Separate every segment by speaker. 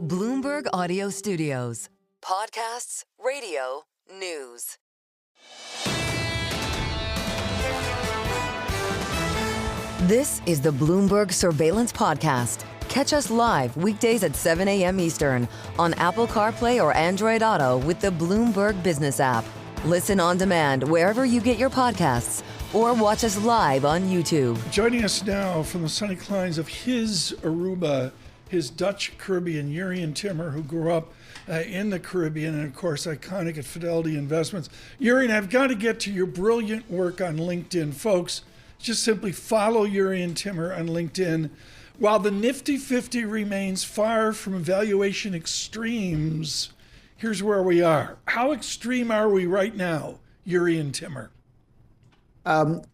Speaker 1: Bloomberg Audio Studios. Podcasts, radio, news. This is the Bloomberg Surveillance Podcast. Catch us live weekdays at 7 a.m. Eastern on Apple CarPlay or Android Auto with the Bloomberg Business app. Listen on demand wherever you get your podcasts or watch us live on YouTube.
Speaker 2: Joining us now from the sunny climes of his Aruba, his Dutch Caribbean, Jurrien Timmer, who grew up in the Caribbean and, of course, iconic at Fidelity Investments. Jurrien, I've got to get to your brilliant work on LinkedIn. Folks, just simply follow Jurrien Timmer on LinkedIn. While the Nifty 50 remains far from valuation extremes, here's where we are. How extreme are we right now, Jurrien Timmer?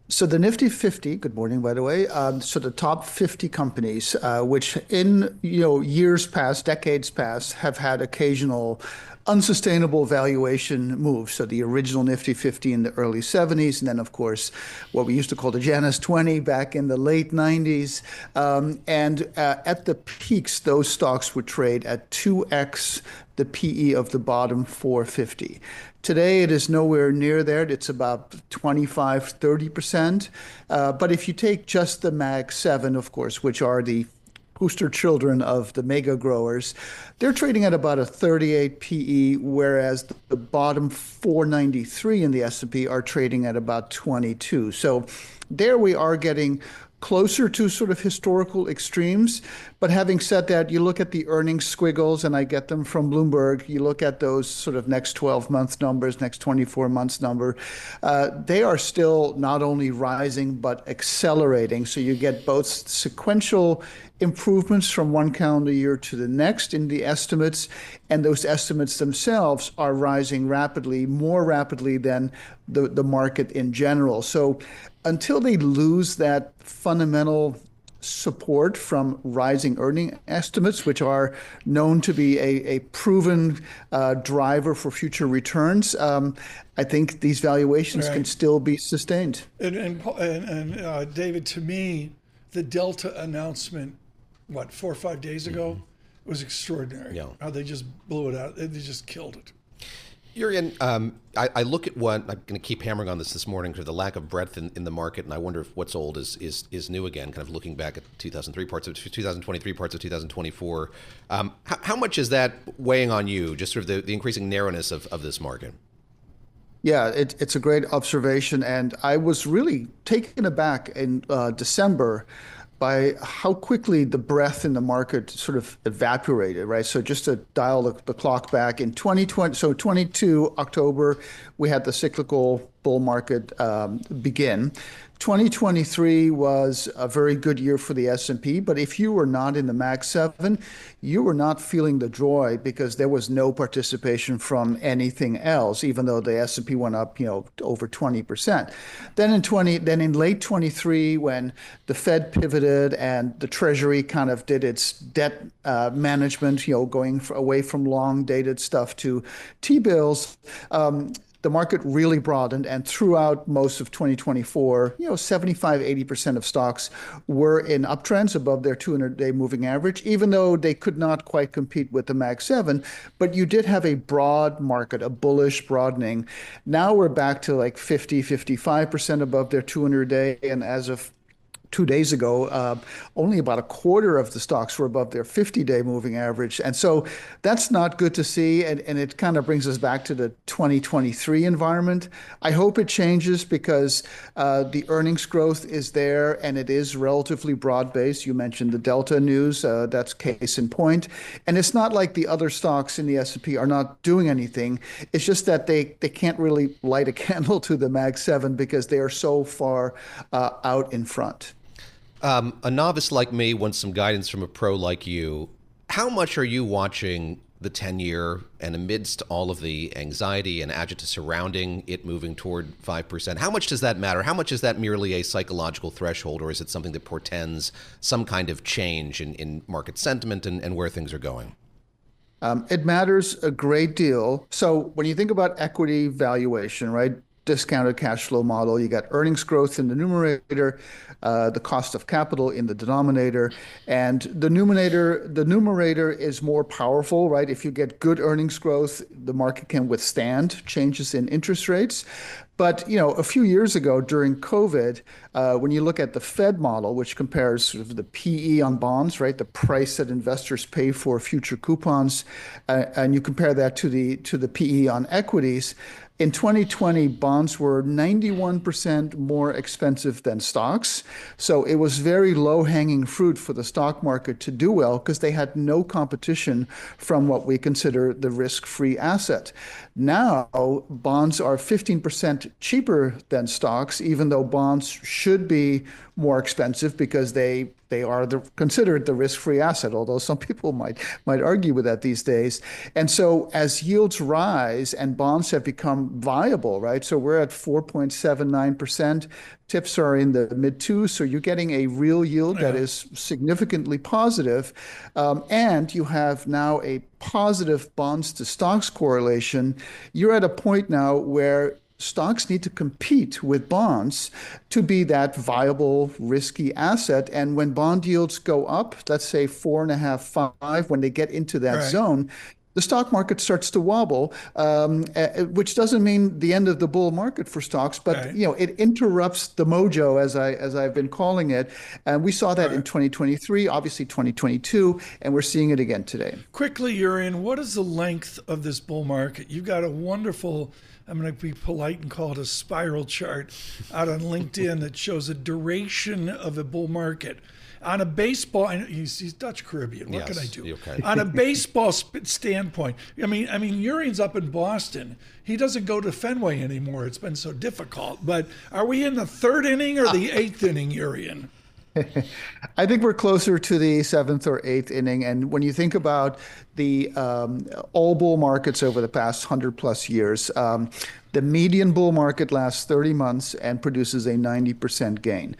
Speaker 3: So the Nifty 50, good morning, by the way, so the top 50 companies, which in years past, decades past, have had occasional unsustainable valuation moves. So the original Nifty 50 in the early 70s, and then, of course, what we used to call the Janus 20 back in the late 90s. At the peaks, those stocks would trade at 2x the PE of the bottom 450. Today, it is nowhere near there. It's about 25, 30%. But if you take just the Mag 7, of course, which are the booster children of the mega growers, they're trading at about a 38 PE, whereas the bottom 493 in the S&P are trading at about 22. So there we are getting closer to sort of historical extremes. But having said that, you look at the earnings squiggles, and I get them from Bloomberg. You look at those sort of next 12-month numbers, next 24 months number. They are still not only rising, but accelerating. So you get both sequential improvements from one calendar year to the next in the estimates, and those estimates themselves are rising rapidly, more rapidly than the market in general. So until they lose that fundamental support from rising earning estimates, which are known to be a proven driver for future returns, I think these valuations can still be sustained.
Speaker 2: And David, to me, the Delta announcement, 4 or 5 days ago, was extraordinary. Yeah. How they just blew it out. They just killed it.
Speaker 4: Jurrien, I look at what, I'm going to keep hammering on this morning, because of the lack of breadth in the market, and I wonder if what's old is new again, kind of looking back at 2003 parts of 2023, parts of 2024. How much is that weighing on you, just sort of the increasing narrowness of this market?
Speaker 3: Yeah, it's a great observation, and I was really taken aback in December by how quickly the breadth in the market sort of evaporated, right? So just to dial the clock back, in 2020, so 22 October, we had the cyclical bull market begin. 2023 was a very good year for the S&P, but if you were not in the Mag 7, you were not feeling the joy because there was no participation from anything else, even though the S&P went up, over 20%. Then in late 23, when the Fed pivoted and the Treasury kind of did its debt management, going away from long-dated stuff to T-bills, the market really broadened, and throughout most of 2024, 75, 80% of stocks were in uptrends above their 200-day moving average, even though they could not quite compete with the Mag 7. But you did have a broad market, a bullish broadening. Now we're back to like 50, 55% above their 200-day, and as of 2 days ago, only about a quarter of the stocks were above their 50-day moving average. And so that's not good to see. And it kind of brings us back to the 2023 environment. I hope it changes because the earnings growth is there and it is relatively broad-based. You mentioned the Delta news. That's case in point. And it's not like the other stocks in the S&P are not doing anything. It's just that they can't really light a candle to the Mag 7 because they are so far out in front.
Speaker 4: A novice like me wants some guidance from a pro like you. How much are you watching the 10-year, and amidst all of the anxiety and agita surrounding it moving toward 5%, how much does that matter? How much is that merely a psychological threshold, or is it something that portends some kind of change in market sentiment and where things are going?
Speaker 3: It matters a great deal. So when you think about equity valuation, right? discounted cash flow model. You got earnings growth in the numerator, the cost of capital in the denominator, and the numerator is more powerful, right? If you get good earnings growth, the market can withstand changes in interest rates. But a few years ago during COVID, when you look at the Fed model, which compares sort of the PE on bonds, right, the price that investors pay for future coupons, and you compare that to the PE on equities, in 2020, bonds were 91% more expensive than stocks. So it was very low-hanging fruit for the stock market to do well because they had no competition from what we consider the risk-free asset. Now, bonds are 15% cheaper than stocks, even though bonds should be more expensive because they are considered the risk-free asset, although some people might argue with that these days. And so as yields rise and bonds have become viable, right? So we're at 4.79%. Tips are in the mid-2s, so you're getting a real yield that is significantly positive. And you have now a positive bonds to stocks correlation. You're at a point now where stocks need to compete with bonds to be that viable, risky asset. And when bond yields go up, let's say 4.5, 5, when they get into that zone, the stock market starts to wobble, which doesn't mean the end of the bull market for stocks, but it interrupts the mojo, as I've been calling it. And we saw that in 2023, obviously 2022, and we're seeing it again today.
Speaker 2: Quickly, Jurrien, what is the length of this bull market? You've got a wonderful, I'm going to be polite and call it a spiral chart out on LinkedIn that shows a duration of a bull market. On a baseball, he's Dutch Caribbean. What can I do?
Speaker 4: Okay.
Speaker 2: On a baseball standpoint, I mean, Jurrien's up in Boston. He doesn't go to Fenway anymore. It's been so difficult. But are we in the third inning or the eighth inning, Jurrien?
Speaker 3: I think we're closer to the seventh or eighth inning. And when you think about the all bull markets over the past 100 plus years, the median bull market lasts 30 months and produces a 90% gain.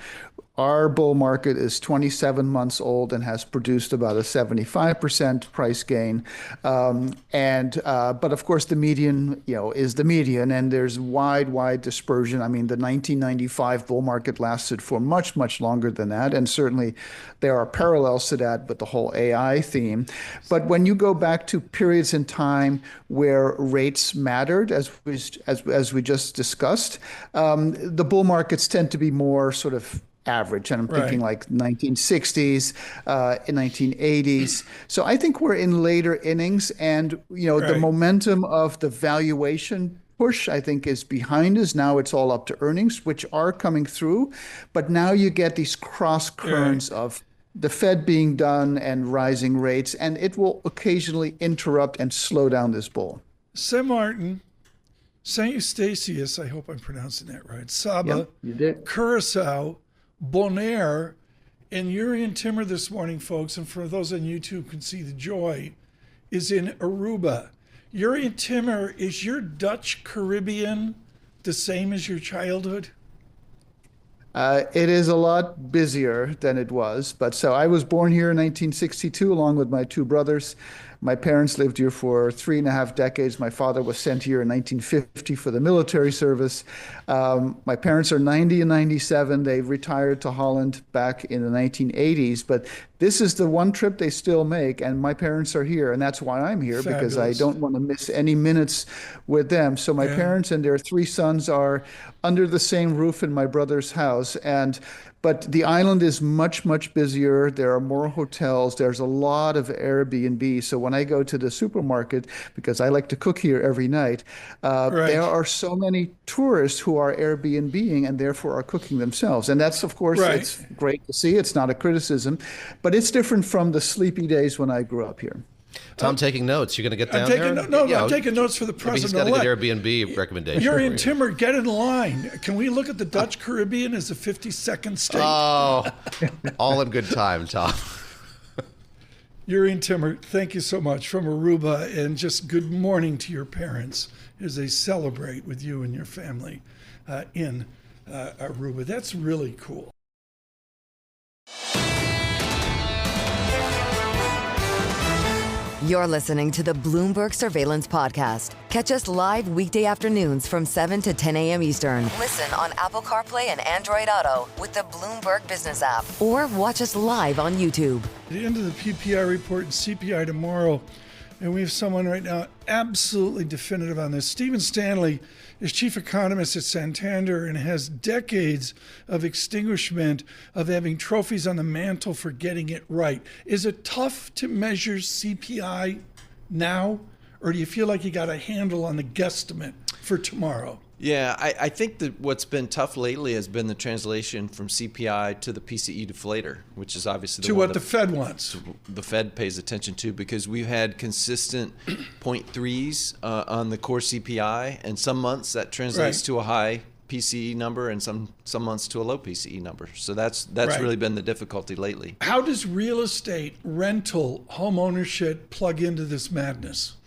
Speaker 3: Our bull market is 27 months old and has produced about a 75% price gain. But of course, the median, is the median, and there's wide dispersion. I mean, the 1995 bull market lasted for much, much longer than that. And certainly there are parallels to that with the whole AI theme. But when you go back to periods in time where rates mattered, as we just discussed, the bull markets tend to be more sort of average, and I'm thinking like 1960s, 1980s. So I think we're in later innings, and the momentum of the valuation push, I think, is behind us. Now it's all up to earnings, which are coming through, but now you get these cross currents of the Fed being done and rising rates, and it will occasionally interrupt and slow down this bull.
Speaker 2: St. Martin, St. Eustatius, I hope I'm pronouncing that right, Saba,
Speaker 3: you did.
Speaker 2: Curacao, Bonaire, and Jurrien Timmer this morning, folks, and for those on YouTube who can see the joy, is in Aruba. Jurrien Timmer, is your Dutch Caribbean the same as your childhood?
Speaker 3: It is a lot busier than it was. But so I was born here in 1962 along with my two brothers. My parents lived here for 3.5 decades. My father was sent here in 1950 for the military service. My parents are 90 and 97. They retired to Holland back in the 1980s. But this is the one trip they still make, and my parents are here. And that's why I'm here, because I don't want to miss any minutes with them. So my parents and their 3 sons are under the same roof in my brother's house. But the island is much, much busier. There are more hotels. There's a lot of Airbnb. So when I go to the supermarket, because I like to cook here every night, there are so many tourists who are Airbnb-ing and therefore are cooking themselves. And that's, of course, it's great to see. It's not a criticism, but it's different from the sleepy days when I grew up here.
Speaker 4: Tom, taking notes. You're going to get down there?
Speaker 2: I'm taking notes for the president.
Speaker 4: He's got a good Airbnb recommendation.
Speaker 2: Jurrien Timmer, get in line. Can we look at the Dutch Caribbean as a 52nd state?
Speaker 4: Oh, all in good time, Tom.
Speaker 2: Jurrien Timmer, thank you so much from Aruba, and just good morning to your parents as they celebrate with you and your family in Aruba. That's really cool.
Speaker 1: You're listening to the Bloomberg Surveillance Podcast. Catch us live weekday afternoons from 7 to 10 a.m. Eastern. Listen on Apple CarPlay and Android Auto with the Bloomberg Business app. Or watch us live on YouTube.
Speaker 2: At the end of the PPI report and CPI tomorrow, and we have someone right now absolutely definitive on this. Stephen Stanley is chief economist at Santander and has decades of extinguishment of having trophies on the mantle for getting it right. Is it tough to measure CPI now, or do you feel like you got a handle on the guesstimate for tomorrow?
Speaker 5: Yeah, I think that what's been tough lately has been the translation from CPI to the PCE deflator, which is obviously
Speaker 2: to what the Fed wants.
Speaker 5: The Fed pays attention to, because we've had consistent 0.3s on the core CPI, and some months that translates to a high PCE number, and some months to a low PCE number. So that's really been the difficulty lately.
Speaker 2: How does real estate, rental, home ownership plug into this madness?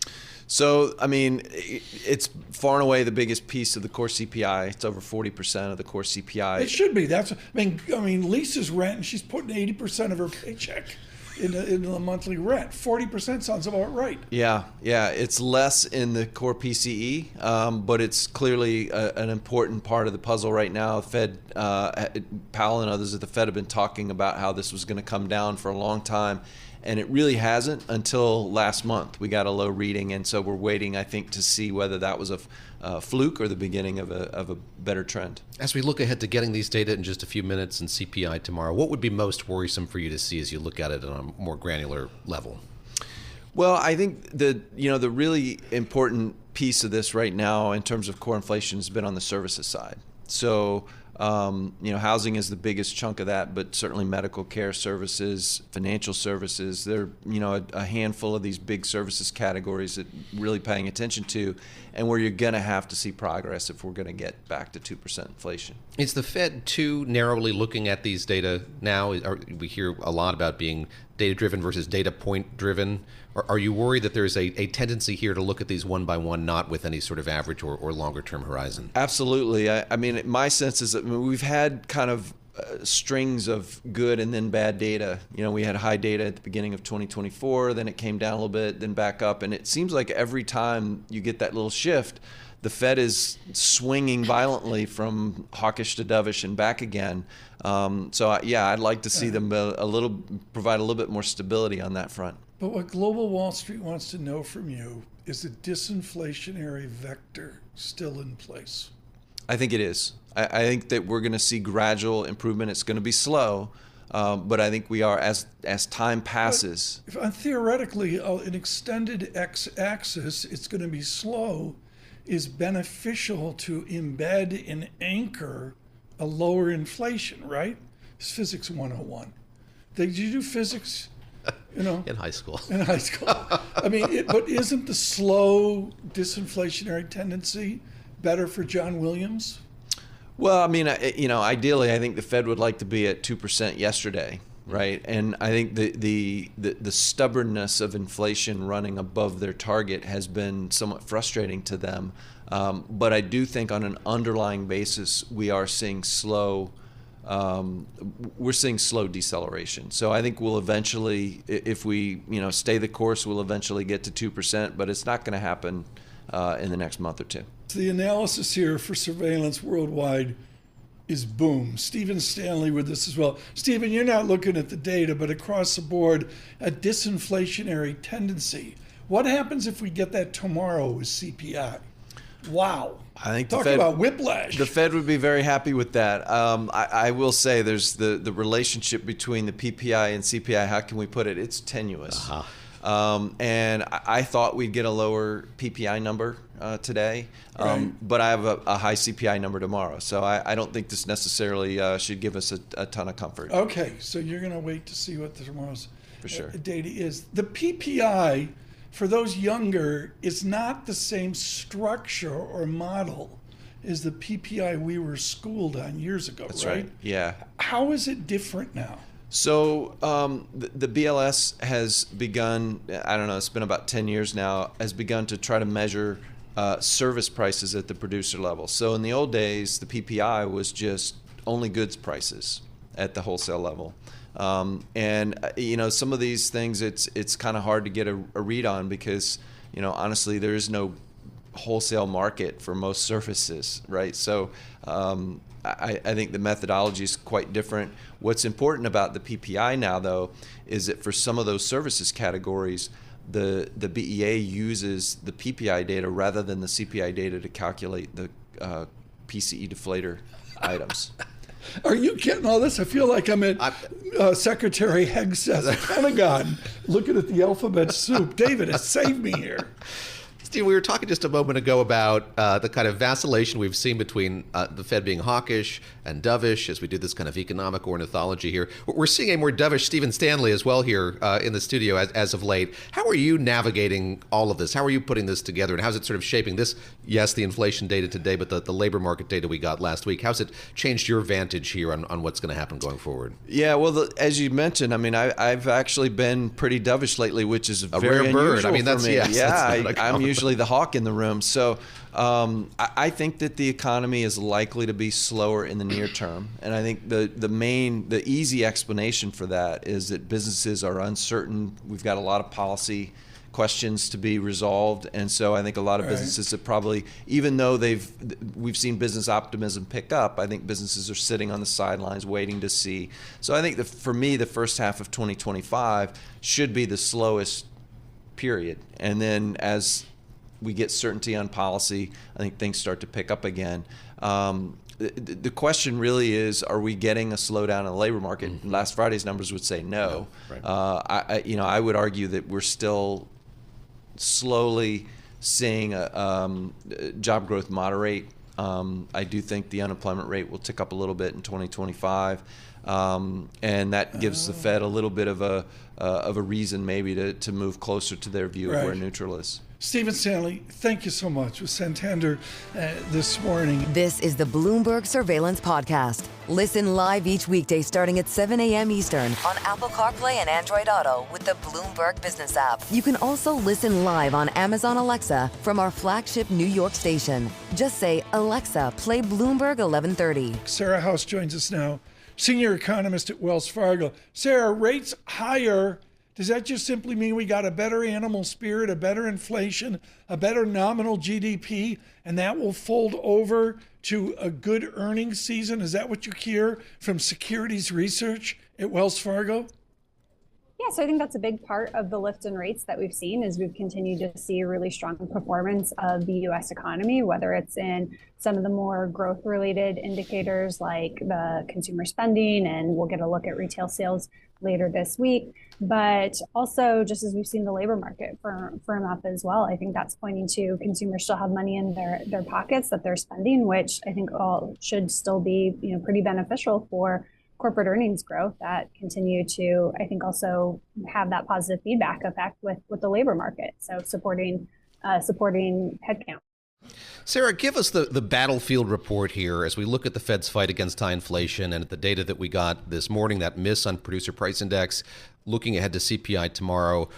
Speaker 5: So, I mean, it's far and away the biggest piece of the core CPI. It's over 40% of the core CPI.
Speaker 2: It should be. I mean, Lisa's rent, and she's putting 80% of her paycheck into the monthly rent. 40% sounds about right.
Speaker 5: Yeah. It's less in the core PCE, but it's clearly an important part of the puzzle right now. Fed, Powell and others at the Fed have been talking about how this was going to come down for a long time. And it really hasn't until last month. We got a low reading, and so we're waiting, I think, to see whether that was a fluke or the beginning of a better trend.
Speaker 4: As we look ahead to getting these data in just a few minutes and CPI tomorrow, what would be most worrisome for you to see as you look at it on a more granular level?
Speaker 5: Well, I think the really important piece of this right now in terms of core inflation has been on the services side. So housing is the biggest chunk of that, but certainly medical care services, financial services, there are, a handful of these big services categories that really paying attention to, and where you're going to have to see progress if we're going to get back to 2% inflation.
Speaker 4: Is the Fed too narrowly looking at these data now? We hear a lot about being data-driven versus data point-driven. Are you worried that there's a tendency here to look at these one by one, not with any sort of average or longer-term horizon?
Speaker 5: Absolutely. I mean, my sense is that we've had kind of strings of good and then bad data. We had high data at the beginning of 2024, then it came down a little bit, then back up. And it seems like every time you get that little shift, the Fed is swinging violently from hawkish to dovish and back again. I'd like to see them provide a little bit more stability on that front.
Speaker 2: But what Global Wall Street wants to know from you is the disinflationary vector still in place?
Speaker 5: I think it is. I think that we're going to see gradual improvement. It's going to be slow, but I think we are as time passes.
Speaker 2: Theoretically, an extended x-axis, it's going to be slow, is beneficial to embed and anchor a lower inflation, right? It's physics 101. Did you do physics? In
Speaker 4: high school.
Speaker 2: In high school. I mean, but isn't the slow disinflationary tendency better for John Williams?
Speaker 5: Well, I mean, ideally, I think the Fed would like to be at 2% yesterday, right? And I think the stubbornness of inflation running above their target has been somewhat frustrating to them. But I do think on an underlying basis, we are seeing slow deceleration. So I think we'll eventually, if we stay the course, we'll eventually get to 2%, but it's not going to happen in the next month or two.
Speaker 2: The analysis here for surveillance worldwide is boom. Stephen Stanley with this as well. Stephen, you're not looking at the data, but across the board, a disinflationary tendency. What happens if we get that tomorrow with CPI? Wow.
Speaker 5: I think
Speaker 2: Talk about whiplash.
Speaker 5: The Fed would be very happy with that. I will say there's the relationship between the PPI and CPI. How can we put it? It's tenuous. And I thought we'd get a lower PPI number today, but I have a high CPI number tomorrow. So I don't think this necessarily should give us a ton of comfort.
Speaker 2: Okay, so you're going to wait to see what tomorrow's
Speaker 5: For sure.
Speaker 2: Data is. The PPI, for those younger, is not the same structure or model as the PPI we were schooled on years ago,
Speaker 5: That's right. Yeah.
Speaker 2: How is it different now?
Speaker 5: So the BLS has begun, I don't know, it's been about 10 years now, has begun to try to measure service prices at the producer level. So in the old days, the PPI was just only goods prices at the wholesale level. Some of these things it's kind of hard to get a read on because, honestly, there is no wholesale market for most services, right? So I think the methodology is quite different. What's important about the PPI now, though, is that for some of those services categories, the BEA uses the PPI data rather than the CPI data to calculate the PCE deflator items.
Speaker 2: Are you getting all this? I feel like I'm at Secretary Hegseth's Pentagon looking at the alphabet soup. David has saved me here.
Speaker 4: Steve, we were talking just a moment ago about the kind of vacillation we've seen between the Fed being hawkish and dovish as we do this kind of economic ornithology here. We're seeing a more dovish Stephen Stanley as well here in the studio as of late. How are you navigating all of this? How are you putting this together? And how's it sort of shaping this? Yes, the inflation data today, but the labor market data we got last week. How's it changed your vantage here on what's going to happen going forward?
Speaker 5: Yeah, well, as you mentioned, I mean, I've actually been pretty dovish lately, which is
Speaker 4: a
Speaker 5: very
Speaker 4: rare bird.
Speaker 5: unusual
Speaker 4: I mean,
Speaker 5: for me. I'm usually
Speaker 4: usually
Speaker 5: the hawk in the room. So I think that the economy is likely to be slower in the near term. And I think the easy explanation for that is that businesses are uncertain. We've got a lot of policy questions to be resolved. And so I think a lot of businesses have probably, even though we've seen business optimism pick up, I think businesses are sitting on the sidelines waiting to see. So I think for me, the first half of 2025 should be the slowest period. And then as we get certainty on policy, I think things start to pick up again. The question really is, are we getting a slowdown in the labor market? Mm-hmm. Last Friday's numbers would say no. Right. I would argue that we're still slowly seeing job growth moderate. I do think the unemployment rate will tick up a little bit in 2025, and that gives the Fed a little bit of a reason maybe to move closer to their view of where neutral is.
Speaker 2: Stephen Stanley, thank you so much with Santander this morning.
Speaker 1: This is the Bloomberg Surveillance Podcast. Listen live each weekday starting at 7 a.m. Eastern on Apple CarPlay and Android Auto with the Bloomberg Business app. You can also listen live on Amazon Alexa from our flagship New York station. Just say, Alexa, play Bloomberg 1130.
Speaker 2: Sarah House joins us now, senior economist at Wells Fargo. Sarah, rates higher. Does that just simply mean we got a better animal spirit, a better inflation, a better nominal GDP, and that will fold over to a good earnings season? Is that what you hear from Securities Research at Wells Fargo?
Speaker 6: Yeah, so I think that's a big part of the lift in rates that we've seen is we've continued to see a really strong performance of the U.S. economy, whether it's in some of the more growth-related indicators like the consumer spending, and we'll get a look at retail sales later this week. But also, just as we've seen the labor market firm up as well, I think that's pointing to consumers still have money in their pockets that they're spending, which I think all should still be pretty beneficial for corporate earnings growth that continue to, I think, also have that positive feedback effect with the labor market. So supporting headcount.
Speaker 4: Sarah, give us the battlefield report here as we look at the Fed's fight against high inflation and at the data that we got this morning, that miss on producer price index, looking ahead to CPI tomorrow.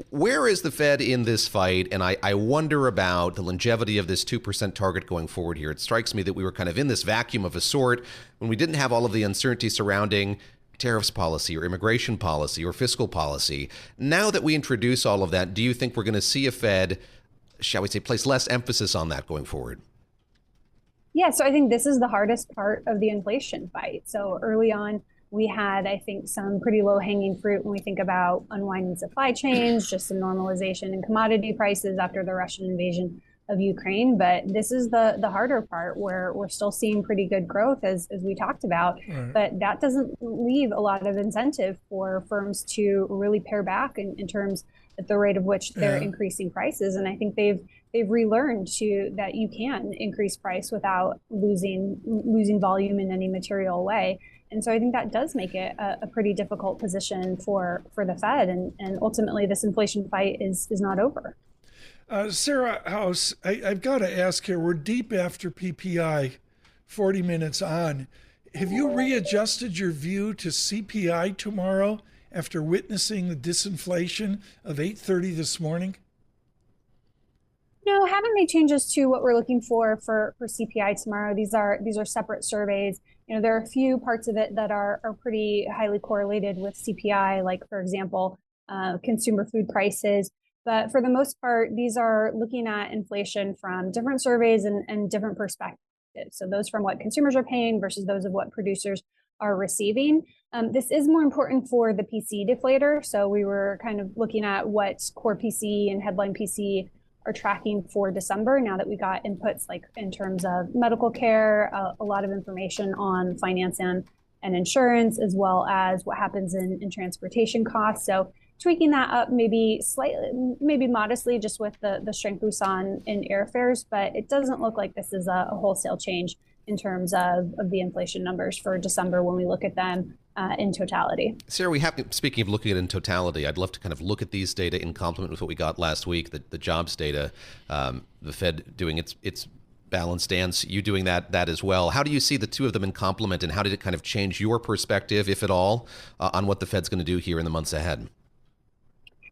Speaker 4: Where is the Fed in this fight? And I wonder about the longevity of this 2% target going forward here. It strikes me that we were kind of in this vacuum of a sort when we didn't have all of the uncertainty surrounding tariffs policy or immigration policy or fiscal policy. Now that we introduce all of that, do you think we're going to see a Fed, shall we say, place less emphasis on that going forward?
Speaker 6: Yeah, so I think this is the hardest part of the inflation fight. So early on, we had, I think, some pretty low-hanging fruit when we think about unwinding supply chains, just some normalization in commodity prices after the Russian invasion of Ukraine. But this is the harder part where we're still seeing pretty good growth, as we talked about. Right. But that doesn't leave a lot of incentive for firms to really pare back in terms at the rate of which they're increasing prices. And I think they've relearned that you can increase price without losing volume in any material way. And so I think that does make it a pretty difficult position for the Fed. And ultimately, this inflation fight is not over.
Speaker 2: Sarah House, I've got to ask here, we're deep after PPI, 40 minutes on. Have you readjusted your view to CPI tomorrow after witnessing the disinflation of 8:30 this morning?
Speaker 6: No, haven't made changes to what we're looking for CPI tomorrow. These are separate surveys. there are a few parts of it that are pretty highly correlated with CPI, like, for example, consumer food prices. But for the most part, these are looking at inflation from different surveys and different perspectives. So those from what consumers are paying versus those of what producers are receiving. This is more important for the PCE deflator. So we were kind of looking at what core PCE and headline PCE are tracking for December, now that we got inputs like in terms of medical care, a lot of information on finance and insurance, as well as what happens in transportation costs. So tweaking that up maybe slightly, maybe modestly, just with the strength we saw in airfares, but it doesn't look like this is a wholesale change in terms of the inflation numbers for December when we look at them in totality.
Speaker 4: Sarah, speaking of looking at it in totality, I'd love to kind of look at these data in complement with what we got last week, the jobs data, the Fed doing its balanced dance, you doing that as well. How do you see the two of them in complement, and how did it kind of change your perspective, if at all, on what the Fed's going to do here in the months ahead?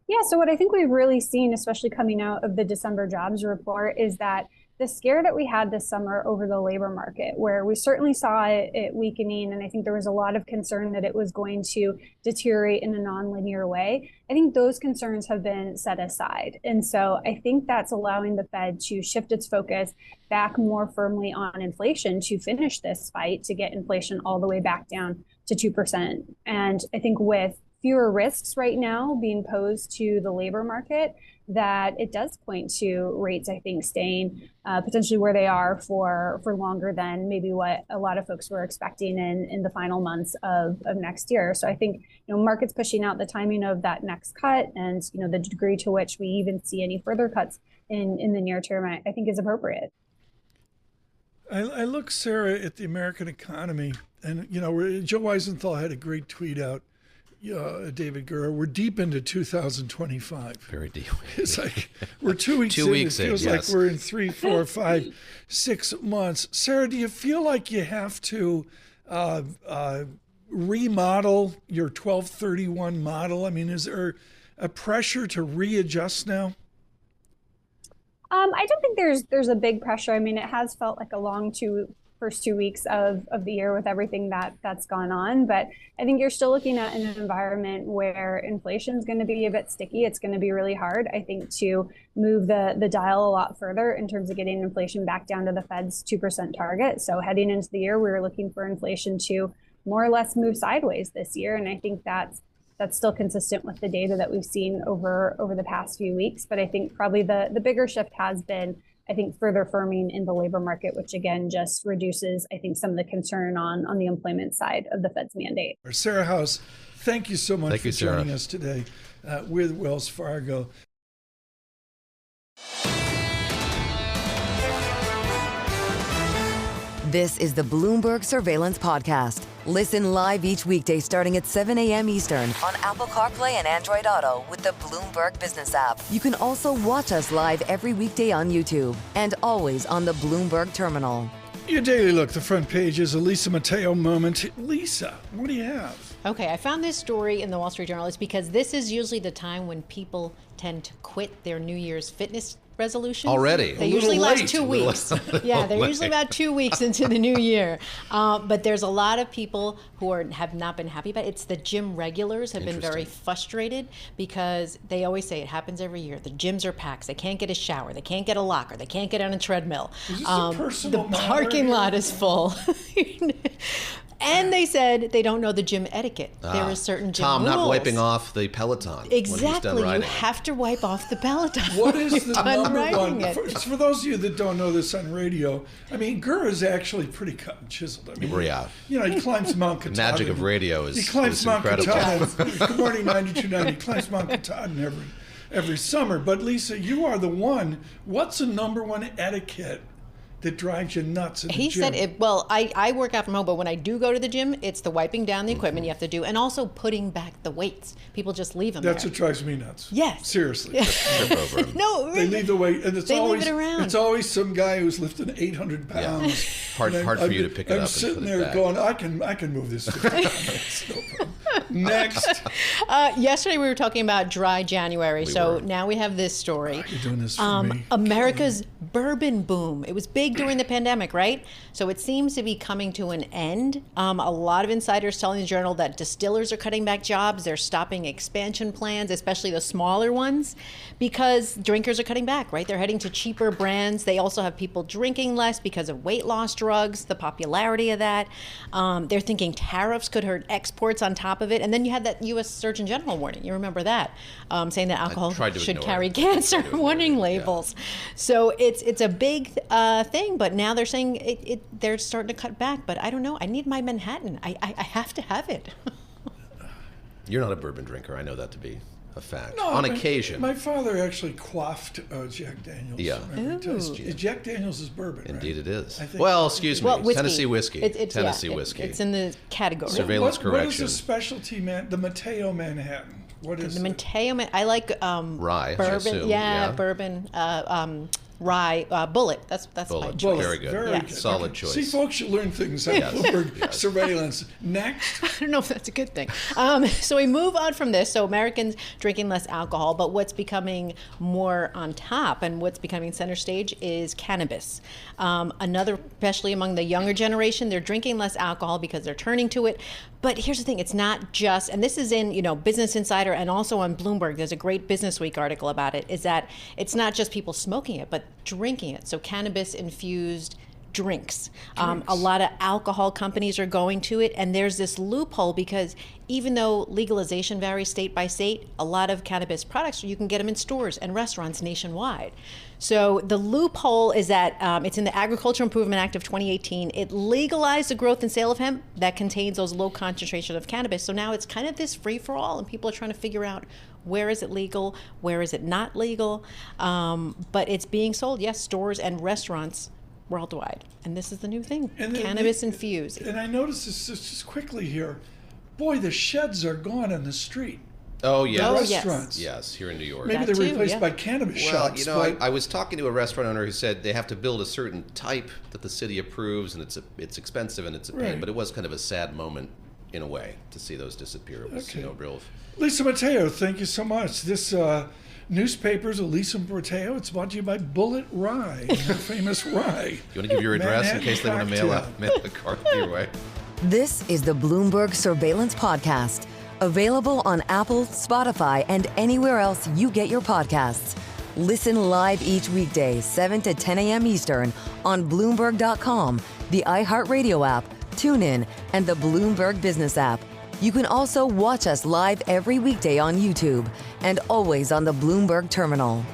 Speaker 6: Yeah, so what I think we've really seen, especially coming out of the December jobs report, is that the scare that we had this summer over the labor market, where we certainly saw it weakening, and I think there was a lot of concern that it was going to deteriorate in a nonlinear way, I think those concerns have been set aside. And so I think that's allowing the Fed to shift its focus back more firmly on inflation to finish this fight to get inflation all the way back down to 2%. And I think with fewer risks right now being posed to the labor market, that it does point to rates, I think, staying potentially where they are for longer than maybe what a lot of folks were expecting in the final months of next year. So I think, markets pushing out the timing of that next cut and, the degree to which we even see any further cuts in the near term, I think is appropriate.
Speaker 2: I look, Sarah, at the American economy, and, Joe Weisenthal had a great tweet out. David Gurr, we're deep into 2025.
Speaker 4: Very deep.
Speaker 2: It's like we're 2 weeks in. It feels like we're in 3, 4, 5, 6 months. Sarah, do you feel like you have to remodel your 1231 model? I mean, is there a pressure to readjust now?
Speaker 6: I don't think there's a big pressure. I mean, it has felt like a long first 2 weeks of the year with everything that's gone on. But I think you're still looking at an environment where inflation is going to be a bit sticky. It's going to be really hard, I think, to move the dial a lot further in terms of getting inflation back down to the Fed's 2% target. So heading into the year, we were looking for inflation to more or less move sideways this year. And I think that's still consistent with the data that we've seen over the past few weeks. But I think probably the bigger shift has been, I think, further firming in the labor market, which again just reduces, I think, some of the concern on the employment side of the Fed's mandate.
Speaker 2: Sarah House, thank you so much for
Speaker 4: Sarah.
Speaker 2: joining us today with Wells Fargo.
Speaker 1: This is the Bloomberg Surveillance Podcast. Listen live each weekday starting at 7 a.m. Eastern on Apple CarPlay and Android Auto with the Bloomberg Business app. You can also watch us live every weekday on YouTube and always on the Bloomberg Terminal.
Speaker 2: Your daily look, the front page is a Lisa Mateo moment. Lisa, what do you have?
Speaker 7: Okay, I found this story in the Wall Street Journal. It's because this is usually the time when people tend to quit their New Year's fitness resolutions.
Speaker 4: Already?
Speaker 7: They usually last 2 weeks. Yeah, they're usually about 2 weeks into the new year. But there's a lot of people who have not been happy about it. It's the gym regulars have been very frustrated because they always say it happens every year. The gyms are packed. They can't get a shower. They can't get a locker. They can't get on a treadmill.
Speaker 2: Is this a personal
Speaker 7: the parking lot is full. And they said they don't know the gym etiquette. There are certain gym
Speaker 4: Tom
Speaker 7: rules.
Speaker 4: not wiping off the Peloton.
Speaker 7: Exactly.
Speaker 4: When he's done riding.
Speaker 7: You have to wipe off the Peloton.
Speaker 2: What is the
Speaker 7: done
Speaker 2: number
Speaker 7: riding
Speaker 2: one?
Speaker 7: it.
Speaker 2: For those of you that don't know this on radio, I mean, Gurr is actually pretty cut and chiseled. I mean,
Speaker 4: Yeah.
Speaker 2: He climbs Mount Katahdin.
Speaker 4: Magic of radio is
Speaker 2: He climbs Mount
Speaker 4: incredible.
Speaker 2: Katahdin. Good morning, 92.9. He climbs Mount Katahdin every summer. But Lisa, you are the one. What's the number one etiquette that drives you nuts in the gym?
Speaker 7: He said, I work out from home, but when I do go to the gym, it's the wiping down the equipment you have to do, and also putting back the weights. People just leave them
Speaker 2: That's
Speaker 7: there.
Speaker 2: what drives me nuts.
Speaker 7: Yes.
Speaker 2: Seriously.
Speaker 4: Trip over him.
Speaker 7: No,
Speaker 2: They leave the weight, and
Speaker 7: They leave it around.
Speaker 2: It's always some guy who's lifting 800 pounds.
Speaker 4: Hard
Speaker 2: And
Speaker 4: for you to pick it up
Speaker 2: I'm
Speaker 4: and
Speaker 2: sitting
Speaker 4: put it
Speaker 2: there
Speaker 4: back.
Speaker 2: going, I can move this 50 pounds. No problem. Next.
Speaker 7: Yesterday we were talking about dry January, now we have this story.
Speaker 2: You're doing this for me.
Speaker 7: America's bourbon boom. It was big during the pandemic, right? So it seems to be coming to an end. A lot of insiders telling the Journal that distillers are cutting back jobs. They're stopping expansion plans, especially the smaller ones, because drinkers are cutting back, right? They're heading to cheaper brands. They also have people drinking less because of weight loss drugs, the popularity of that. They're thinking tariffs could hurt exports on top of it. And then you had that U.S. Surgeon General warning. You remember that, saying that alcohol should carry cancer warning labels. Yeah. So it's a big thing, but now they're saying they're starting to cut back. But I don't know. I need my Manhattan. I have to have it.
Speaker 4: You're not a bourbon drinker. I know that to be a fact.
Speaker 2: No,
Speaker 4: on occasion.
Speaker 2: My father actually quaffed Jack Daniels.
Speaker 4: Yeah.
Speaker 2: Jack Daniels is bourbon,
Speaker 4: Indeed
Speaker 2: right?
Speaker 4: it is. Well, excuse me.
Speaker 7: Whiskey.
Speaker 4: Tennessee whiskey.
Speaker 7: Tennessee
Speaker 4: whiskey.
Speaker 7: It's in the category.
Speaker 4: Surveillance correction.
Speaker 2: What is the specialty, the Mateo Manhattan? What is
Speaker 7: the Mateo? I like
Speaker 4: rye.
Speaker 7: Bourbon.
Speaker 4: I assume.
Speaker 7: Yeah, bourbon. Rye, Bullet. That's my choice.
Speaker 4: Very good.
Speaker 2: Very good.
Speaker 4: Solid choice.
Speaker 2: See, folks, you learn things on Bloomberg surveillance. Next.
Speaker 7: I don't know if that's a good thing. So we move on from this. So Americans drinking less alcohol, but what's becoming more on top and what's becoming center stage is cannabis. Another, especially among the younger generation, they're drinking less alcohol because they're turning to it. But here's the thing, it's not just, and this is in, Business Insider and also on Bloomberg, there's a great Business Week article about it, is that it's not just people smoking it, but drinking it. So cannabis-infused drinks. A lot of alcohol companies are going to it, and there's this loophole because even though legalization varies state by state, a lot of cannabis products, you can get them in stores and restaurants nationwide. So the loophole is that it's in the Agricultural Improvement Act of 2018. It legalized the growth and sale of hemp that contains those low concentration of cannabis. So now it's kind of this free-for-all, and people are trying to figure out where is it legal, where is it not legal. But it's being sold, yes, stores and restaurants worldwide. And this is the new thing, cannabis infused.
Speaker 2: And I noticed this just quickly here. Boy, the sheds are gone in the street.
Speaker 4: Oh, yes.
Speaker 2: The restaurants.
Speaker 4: Yes, here in New York.
Speaker 2: Maybe they're replaced by cannabis shops.
Speaker 4: I was talking to a restaurant owner who said they have to build a certain type that the city approves, and it's expensive and it's a pain. But it was kind of a sad moment, in a way, to see those disappear. It was real.
Speaker 2: Lisa Mateo, thank you so much. This newspaper's Lisa Mateo. It's brought to you by Bullet Rye, your famous rye.
Speaker 4: You want to give your address in case they want to mail a card your way?
Speaker 1: This is the Bloomberg Surveillance Podcast, available on Apple, Spotify, and anywhere else you get your podcasts. Listen live each weekday, 7 to 10 a.m. Eastern on Bloomberg.com, the iHeartRadio app, TuneIn, and the Bloomberg Business app. You can also watch us live every weekday on YouTube and always on the Bloomberg Terminal.